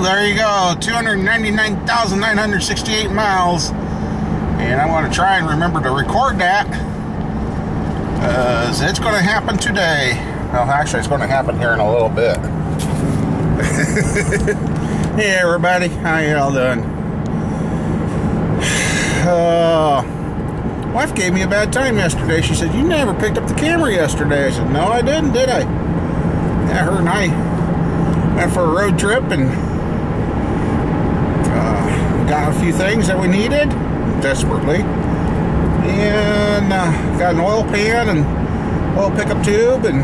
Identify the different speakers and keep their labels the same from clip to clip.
Speaker 1: there you go, 299,968 miles. And I want to try and remember to record that. It's going to happen today. Well, actually, it's going to happen here in a little bit. Hey, everybody. How y'all doing? Wife gave me a bad time yesterday. She said, "You never picked up the camera yesterday." I said, "No, I didn't, did I?" Yeah, her and I went for a road trip and got a few things that we needed desperately, and got an oil pan and oil pickup tube and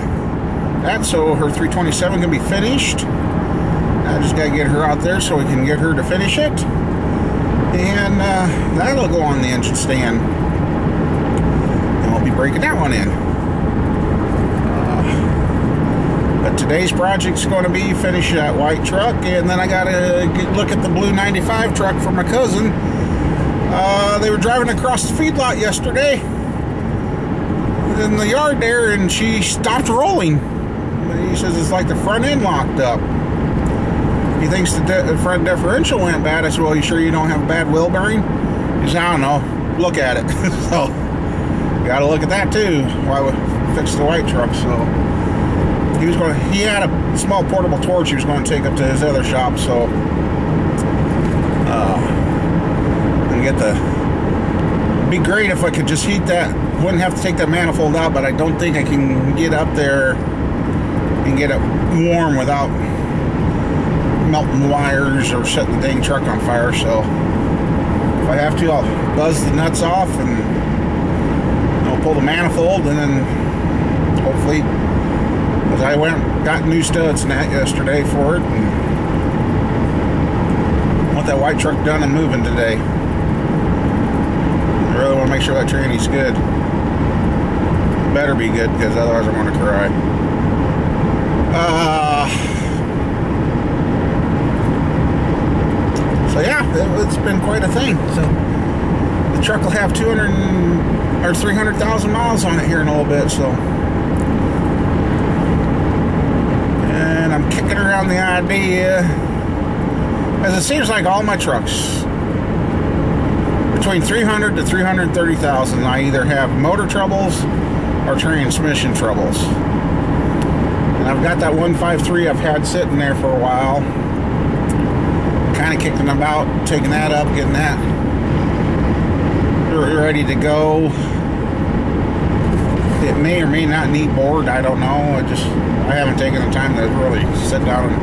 Speaker 1: that, so her 327 can be finished. I just gotta get her out there so we can get her to finish it, and that'll go on the engine stand, and we'll be breaking that one in. But today's project's going to be finish that white truck, and then I gotta look at the blue 95 truck for my cousin. They were driving across the feedlot yesterday in the yard there, and she stopped rolling. He says it's like the front end locked up. He thinks the front differential went bad. I said, "Well, you sure you don't have a bad wheel bearing?" He said, "I don't know. Look at it." So, got to look at that too while we fix the white truck. So, he had a small portable torch he was going to take up to his other shop. So, it'd be great if I could just heat that. Wouldn't have to take that manifold out, but I don't think I can get up there and get it warm without melting wires or setting the dang truck on fire. So if I have to, I'll buzz the nuts off and I'll pull the manifold, and then hopefully, because I got new studs and that yesterday for it, and want that white truck done and moving today. I really want to make sure that tranny's good. Better be good, because otherwise I'm going to cry. So yeah, it's been quite a thing. So the truck will have 300,000 miles on it here in a little bit. So, and I'm kicking around the idea, as it seems like all my trucks, between 300 to 330,000, I either have motor troubles or transmission troubles. And I've got that 153 I've had sitting there for a while, kind of kicking about, taking that up, getting that ready to go. It may or may not need board, I don't know. I haven't taken the time to really sit down and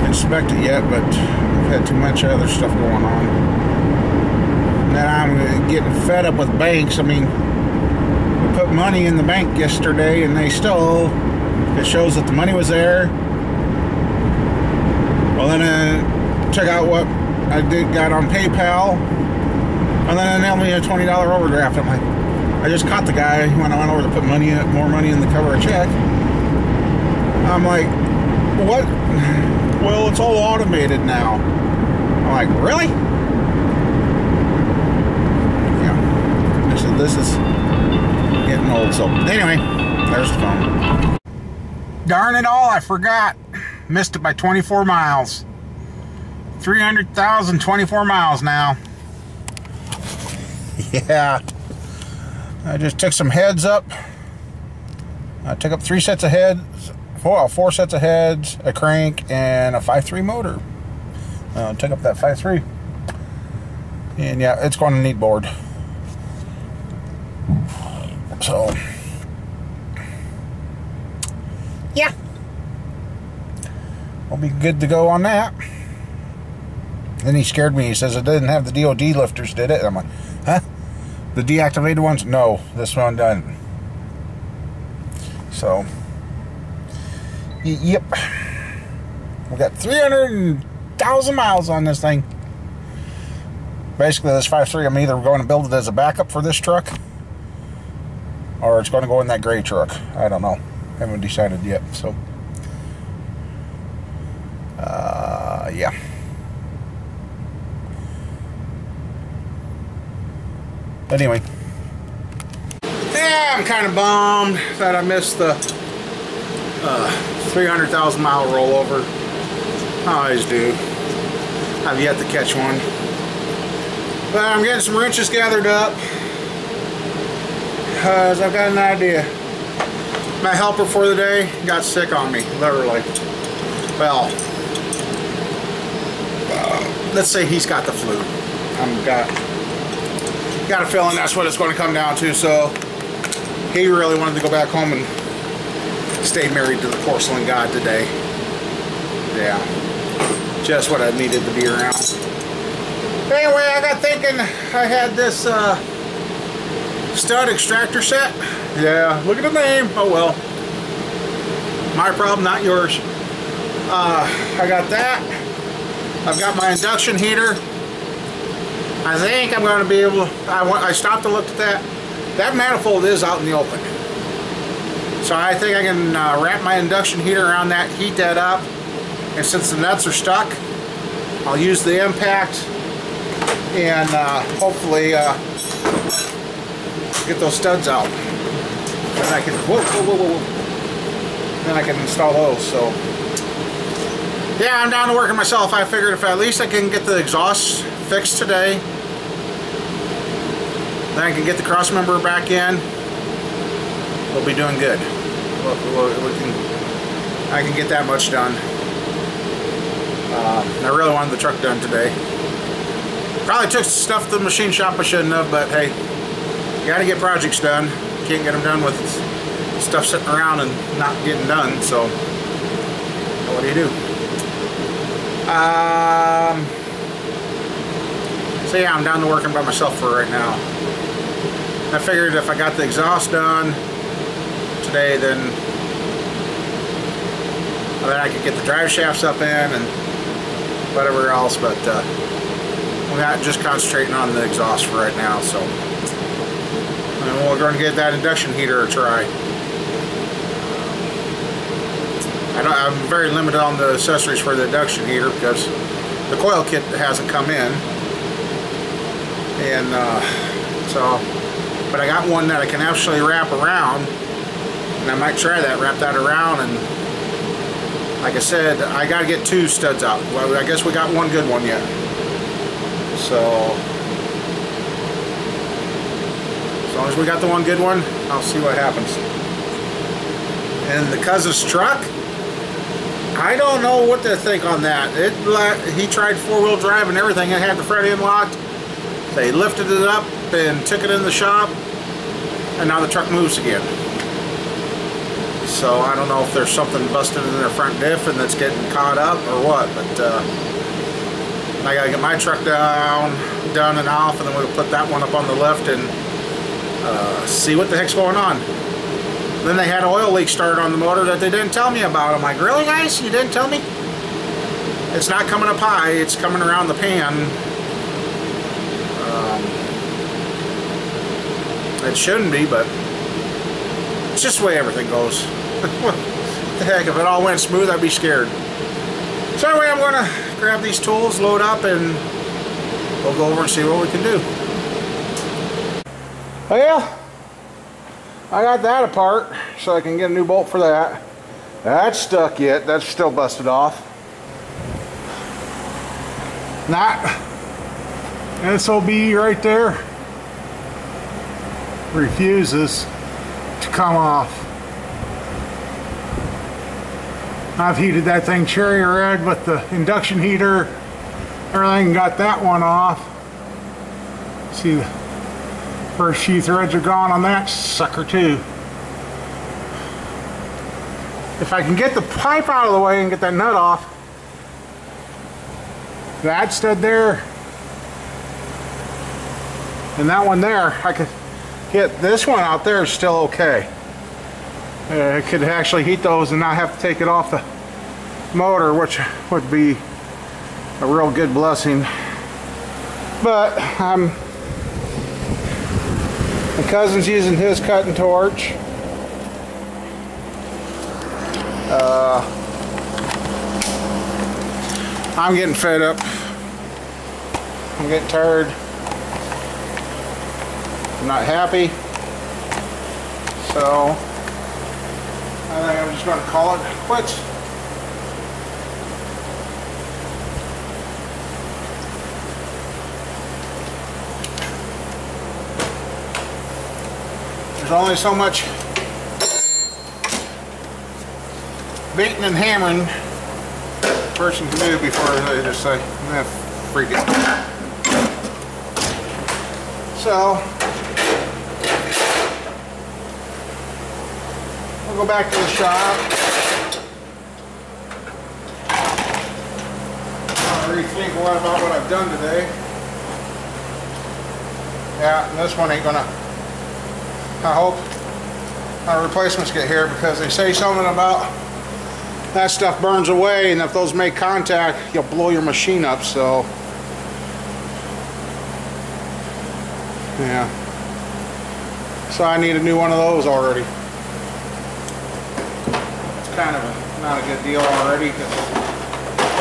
Speaker 1: inspect it yet, but I've had too much other stuff going on. Now I'm getting fed up with banks. I mean, we put money in the bank yesterday, and they still, it shows that the money was there. Well, then check out what I got on PayPal, and then they nailed me a $20 overdraft. I'm like, I just caught the guy when I went over to put more money in the cover of a check. I'm like, what? Well, it's all automated now. I'm like, really? This is getting old. So anyway, there's the phone. Darn it all, I forgot. Missed it by 24 miles. 300,000, 24 miles now. Yeah. I just took some heads up. I took up 3 sets of heads, 4 sets of heads, a crank, and a 5.3 motor. Took up that 5.3. And yeah, it's going to need board. So, yeah, we'll be good to go on that. Then he scared me. He says it didn't have the DOD lifters, did it? I'm like, huh? The deactivated ones? No, this one doesn't. So, yep. We got 300,000 miles on this thing. Basically, this 5.3, I'm either going to build it as a backup for this truck, or it's going to go in that gray truck. I don't know. Haven't decided yet. So, yeah. Anyway. Yeah, I'm kind of bummed that I missed the 300,000 mile rollover. I always do. I've yet to catch one. But I'm getting some wrenches gathered up. Because I've got an idea. My helper for the day got sick on me, literally. Well, let's say he's got the flu. Got a feeling that's what it's going to come down to. So he really wanted to go back home and stay married to the porcelain god today. Yeah, just what I needed to be around. Anyway, I got thinking I had this stud extractor set. Yeah, look at the name. Oh well. My problem, not yours. I got that. I've got my induction heater. I think I'm going to be able to, I stopped to look at that. That manifold is out in the open. So I think I can wrap my induction heater around that, heat that up. And since the nuts are stuck, I'll use the impact and hopefully get those studs out. Then I can, then I can install those. So yeah, I'm down to working myself. I figured if at least I can get the exhaust fixed today, then I can get the cross member back in, we'll be doing good. I can get that much done. I really wanted the truck done today. Probably took stuff to the machine shop I shouldn't have, but hey, you gotta get projects done. You can't get them done with stuff sitting around and not getting done, so what do you do? So yeah, I'm down to working by myself for right now. I figured if I got the exhaust done today, then I could get the drive shafts up in and whatever else, but we're not just concentrating on the exhaust for right now, so and we're going to get that induction heater a try. I'm very limited on the accessories for the induction heater because the coil kit hasn't come in, and but I got one that I can actually wrap around, and I might try that, wrap that around, and like I said, I got to get 2 studs out. Well, I guess we got one good one yet, so as long as we got the one good one, I'll see what happens. And the cousin's truck, I don't know what to think on that. He tried 4-wheel drive and everything. It had the front end locked. They lifted it up and took it in the shop, and now the truck moves again. So I don't know if there's something busted in their front diff and that's getting caught up or what, but I gotta get my truck done and off, and then we'll put that one up on the lift and see what the heck's going on. Then they had an oil leak started on the motor that they didn't tell me about. I'm like, really guys? You didn't tell me? It's not coming up high, it's coming around the pan. It shouldn't be, but it's just the way everything goes. What the heck, if it all went smooth, I'd be scared. So anyway, I'm going to grab these tools, load up, and we'll go over and see what we can do. Well, I got that apart, so I can get a new bolt for that. That's stuck yet. That's still busted off. That SOB right there refuses to come off. I've heated that thing cherry red with the induction heater, everything, got that one off. See, the first few threads are gone on that sucker too. If I can get the pipe out of the way and get that nut off, that stud there and that one there, I could get this one out there is still okay. I could actually heat those and not have to take it off the motor, which would be a real good blessing. But my cousin's using his cutting torch. I'm getting fed up. I'm getting tired. I'm not happy. So I think I'm just going to call it quits. There's only so much beating and hammering a person can do before they just say, nah, freak it. So, we'll go back to the shop. I'll rethink a lot about what I've done today. Yeah, and this one ain't gonna, I hope my replacements get here, because they say something about that stuff burns away, and if those make contact, you'll blow your machine up, so. Yeah. So I need a new one of those already. It's kind of not a good deal already, because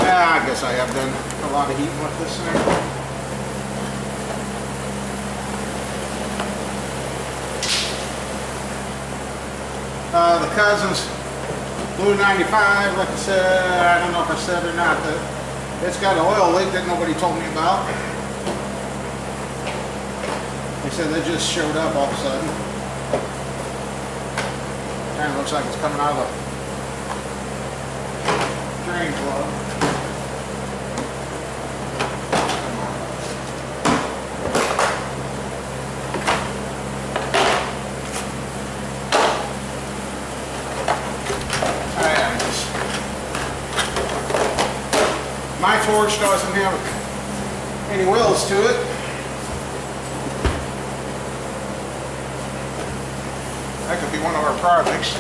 Speaker 1: I guess I have done a lot of heating with this thing. The Cousins Blue 95, like I said, I don't know if I said or not, that it's got an oil leak that nobody told me about. They said they just showed up all of a sudden. Kind of looks like it's coming out of the drain plug. My forge doesn't have any wheels to it. That could be one of our projects.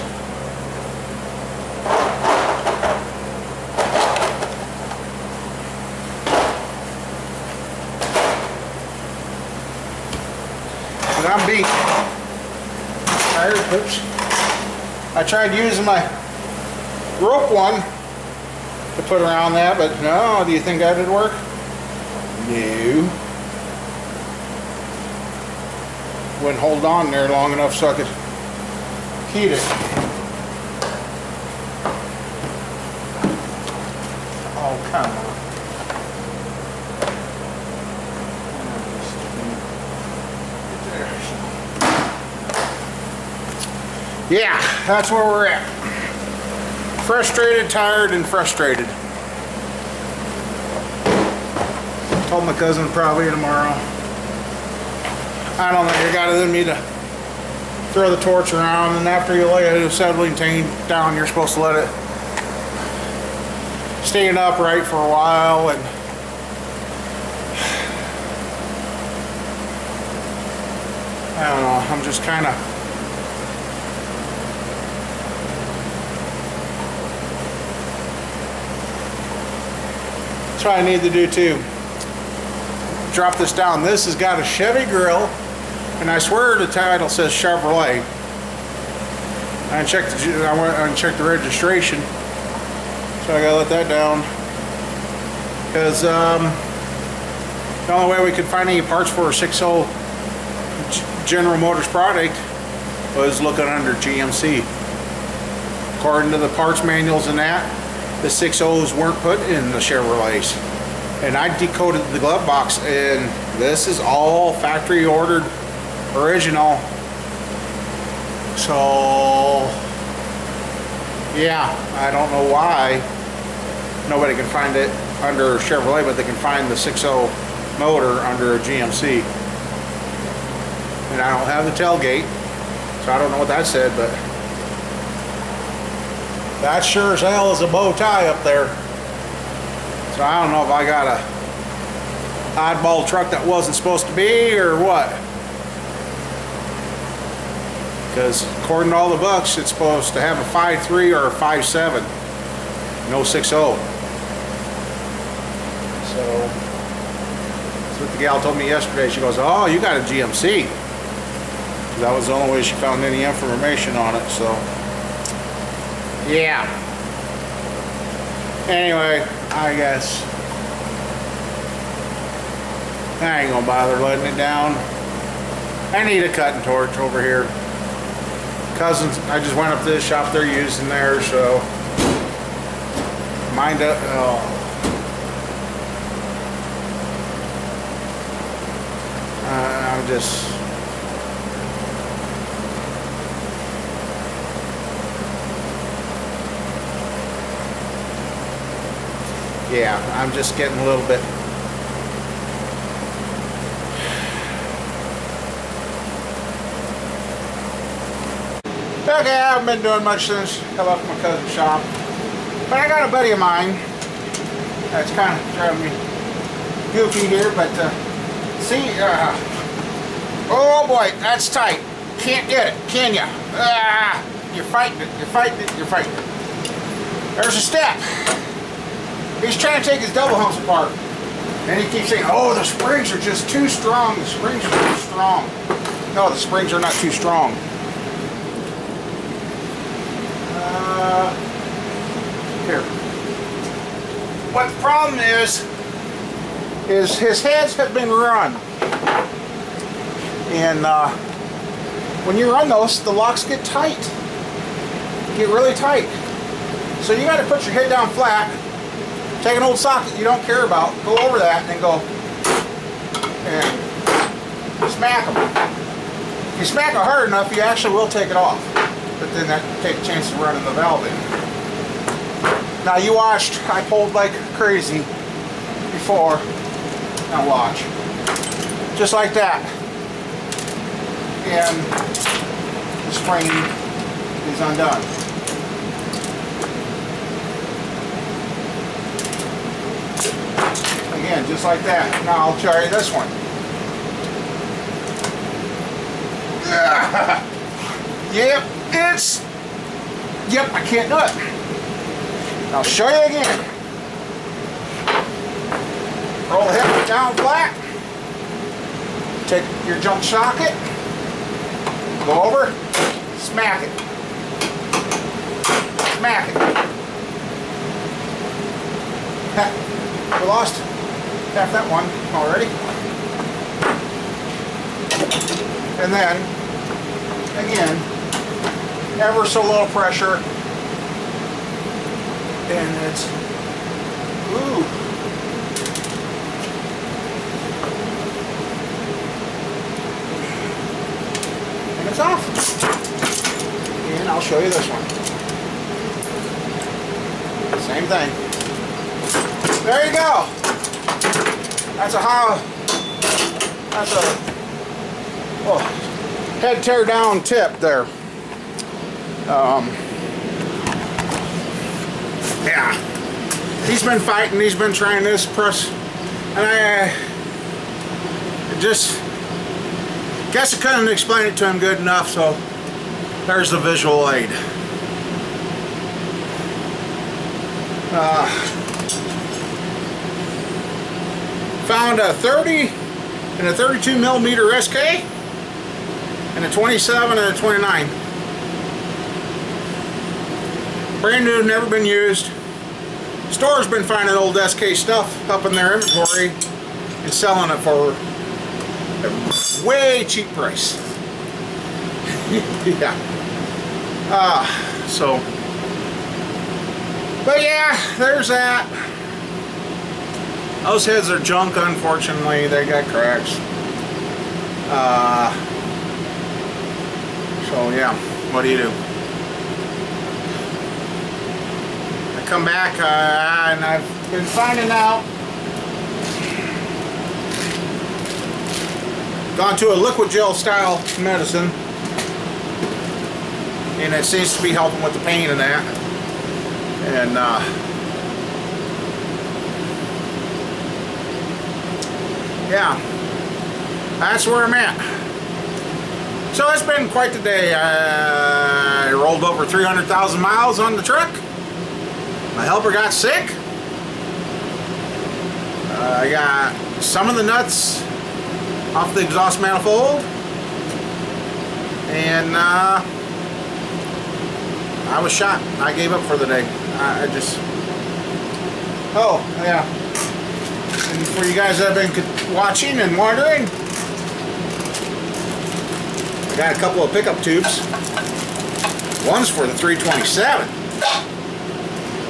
Speaker 1: But I'm beat. Oops. I tried using my rope one to put around that, but no. Do you think that would work? No. Wouldn't hold on there long enough so I could heat it. Oh, come on. Yeah, that's where we're at. Frustrated, tired, and frustrated. Told my cousin probably tomorrow. I don't know, you got it in me to throw the torch around, and after you lay a acetylene tank down, you're supposed to let it stand upright for a while, and I don't know, I'm just kind of that's what I need to do too. Drop this down. This has got a Chevy grill, and I swear the title says Chevrolet. I went and checked the registration, so I gotta let that down, because the only way we could find any parts for a 6.0 General Motors product was looking under GMC. According to the parts manuals and that, the 6.0s weren't put in the Chevrolets. And I decoded the glove box, and this is all factory ordered, original. So yeah, I don't know why nobody can find it under Chevrolet, but they can find the 6.0 motor under a GMC. And I don't have the tailgate, so I don't know what that said, but that sure as hell is a bow tie up there. So I don't know if I got a oddball truck that wasn't supposed to be or what. Because according to all the books, it's supposed to have a 5.3 or a 5.7, no 6.0. So that's what the gal told me yesterday. She goes, "Oh, you got a GMC." That was the only way she found any information on it. So yeah. Anyway, I guess I ain't gonna bother letting it down. I need a cutting torch over here. Cousins, I just went up to the shop, they're using theirs, so mind up. Oh. I'm just Yeah, I'm just getting a little bit. Okay, I haven't been doing much since I left my cousin's shop. But I got a buddy of mine that's kind of driving me goofy here, but see, oh boy, that's tight. Can't get it, can ya? You're fighting it, you're fighting it, you're fighting it. There's a step. He's trying to take his double humps apart. And he keeps saying, oh, the springs are just too strong. The springs are too strong. No, the springs are not too strong. Here. What the problem is his heads have been run. And when you run those, the locks get tight. Get really tight. So you got to put your head down flat, take an old socket you don't care about, go over that, and then go and smack them. If you smack it hard enough, you actually will take it off. But then that take a chance of running the valve in. Now you watched, I pulled like crazy before. Now watch. Just like that. And the spring is undone. Again, just like that. Now I'll try this one. Yep, I can't do it. I'll show you again. Roll the head down flat. Take your jump socket. Go over. Smack it. Smack it. We lost half that one already. And then, again, ever so little pressure. And it's, ooh. And it's off. And I'll show you this one. Same thing. There you go. That's a head tear down tip there. Yeah, he's been fighting, he's been trying this press, and I just guess I couldn't explain it to him good enough, so there's the visual aid. Found a 30 and a 32 millimeter SK and a 27 and a 29. Brand new, never been used. Store's been finding old SK stuff up in their inventory and selling it for a way cheap price. Yeah. But yeah, there's that. Those heads are junk, unfortunately. They got cracks. So yeah, what do you do? Come back and I've been finding out, gone to a liquid gel style medicine, and it seems to be helping with the pain and that, and yeah, that's where I'm at. So it's been quite the day. I rolled over 300,000 miles on the truck. My helper got sick. I got some of the nuts off the exhaust manifold. And I was shot. I gave up for the day. I just... Oh, yeah. And for you guys that have been watching and wondering, I got a couple of pickup tubes. One's for the 327.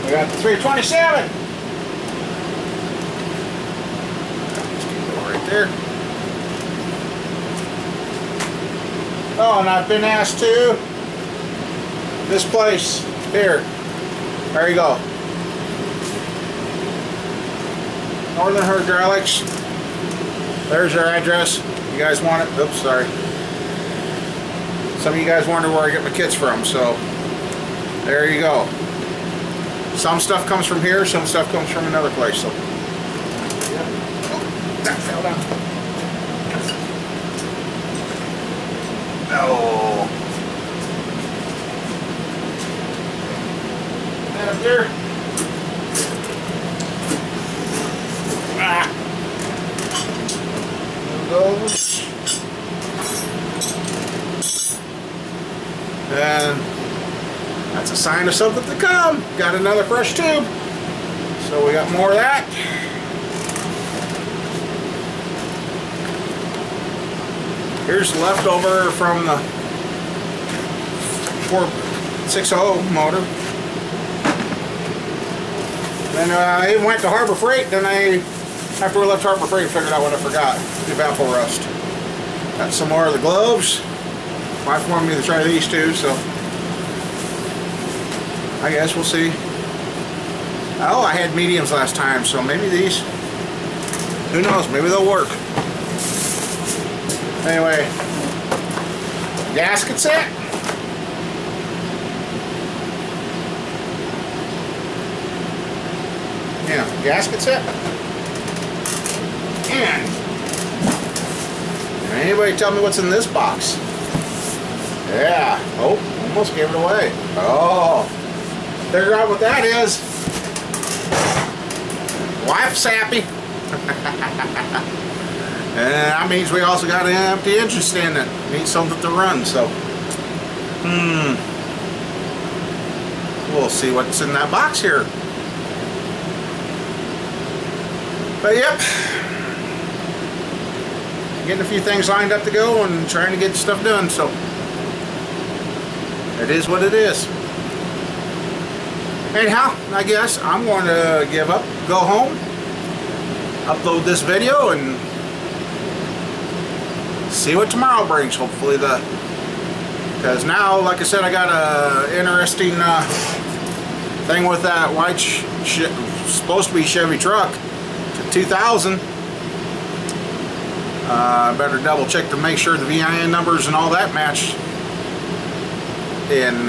Speaker 1: We got the 327. Right there. Oh, and I've been asked to. This place here. There you go. Northern Hydraulics. There's our address. You guys want it? Oops, sorry. Some of you guys wonder where I get my kits from, so there you go. Some stuff comes from here, some stuff comes from another place. So, oh, that fell down. No. That up there. Ah. Those. And that's a sign of something to come. Got another fresh tube. So we got more of that. Here's leftover from the 460 motor. Then I went to Harbor Freight. Then after we left Harbor Freight, figured out what I forgot. The baffle rust. Got some more of the globes. Wife wanted me to try these too, so I guess we'll see. Oh, I had mediums last time, so maybe these, who knows, maybe they'll work. Anyway, gasket set. Yeah, gasket set. And anybody tell me what's in this box? Yeah. Oh, almost gave it away. Oh. Figure out what that is. Wife's happy. And that means we also got an empty engine stand that needs something to run, so. We'll see what's in that box here. But yep. Getting a few things lined up to go and trying to get stuff done, so. It is what it is. Anyhow, I guess I'm going to give up, go home, upload this video, and see what tomorrow brings. Hopefully because now, like I said, I got a interesting thing with that white supposed to be Chevy truck to 2000. I better double check to make sure the VIN numbers and all that match. And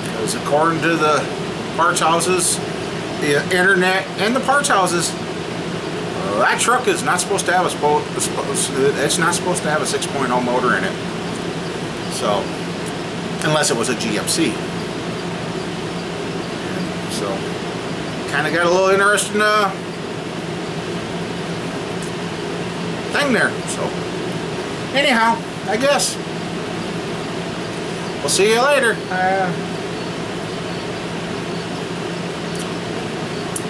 Speaker 1: because according to the parts houses, the internet, and the parts houses, that truck is not supposed to have it's not supposed to have a 6.0 motor in it. So, unless it was a GMC. So, kind of got a little interesting thing there. So, anyhow, I guess. We'll see you later.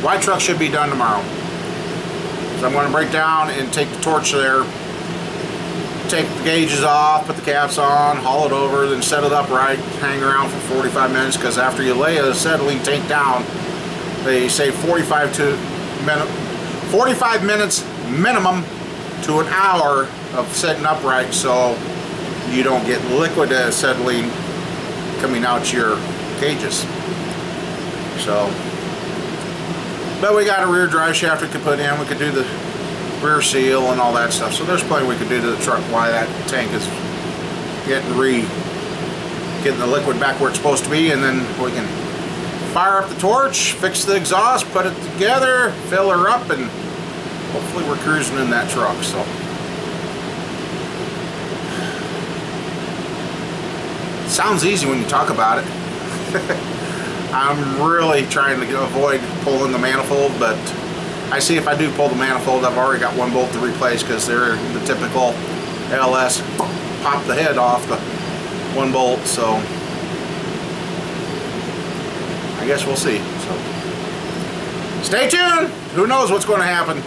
Speaker 1: White truck should be done tomorrow. So I'm going to break down and take the torch there, take the gauges off, put the caps on, haul it over, then set it up right, hang around for 45 minutes, because after you lay a acetylene tank down, they say 45 minutes minimum to an hour of setting up right, so you don't get liquid acetylene coming out your cages. So, but we got a rear drive shaft we could put in. We could do the rear seal and all that stuff. So there's plenty we could do to the truck while that tank is getting the liquid back where it's supposed to be, and then we can fire up the torch, fix the exhaust, put it together, fill her up, and hopefully we're cruising in that truck. So. Sounds easy when you talk about it. I'm really trying to avoid pulling the manifold, but I see if I do pull the manifold, I've already got one bolt to replace, because they're the typical LS pop the head off the one bolt. So I guess we'll see. So stay tuned. Who knows what's going to happen.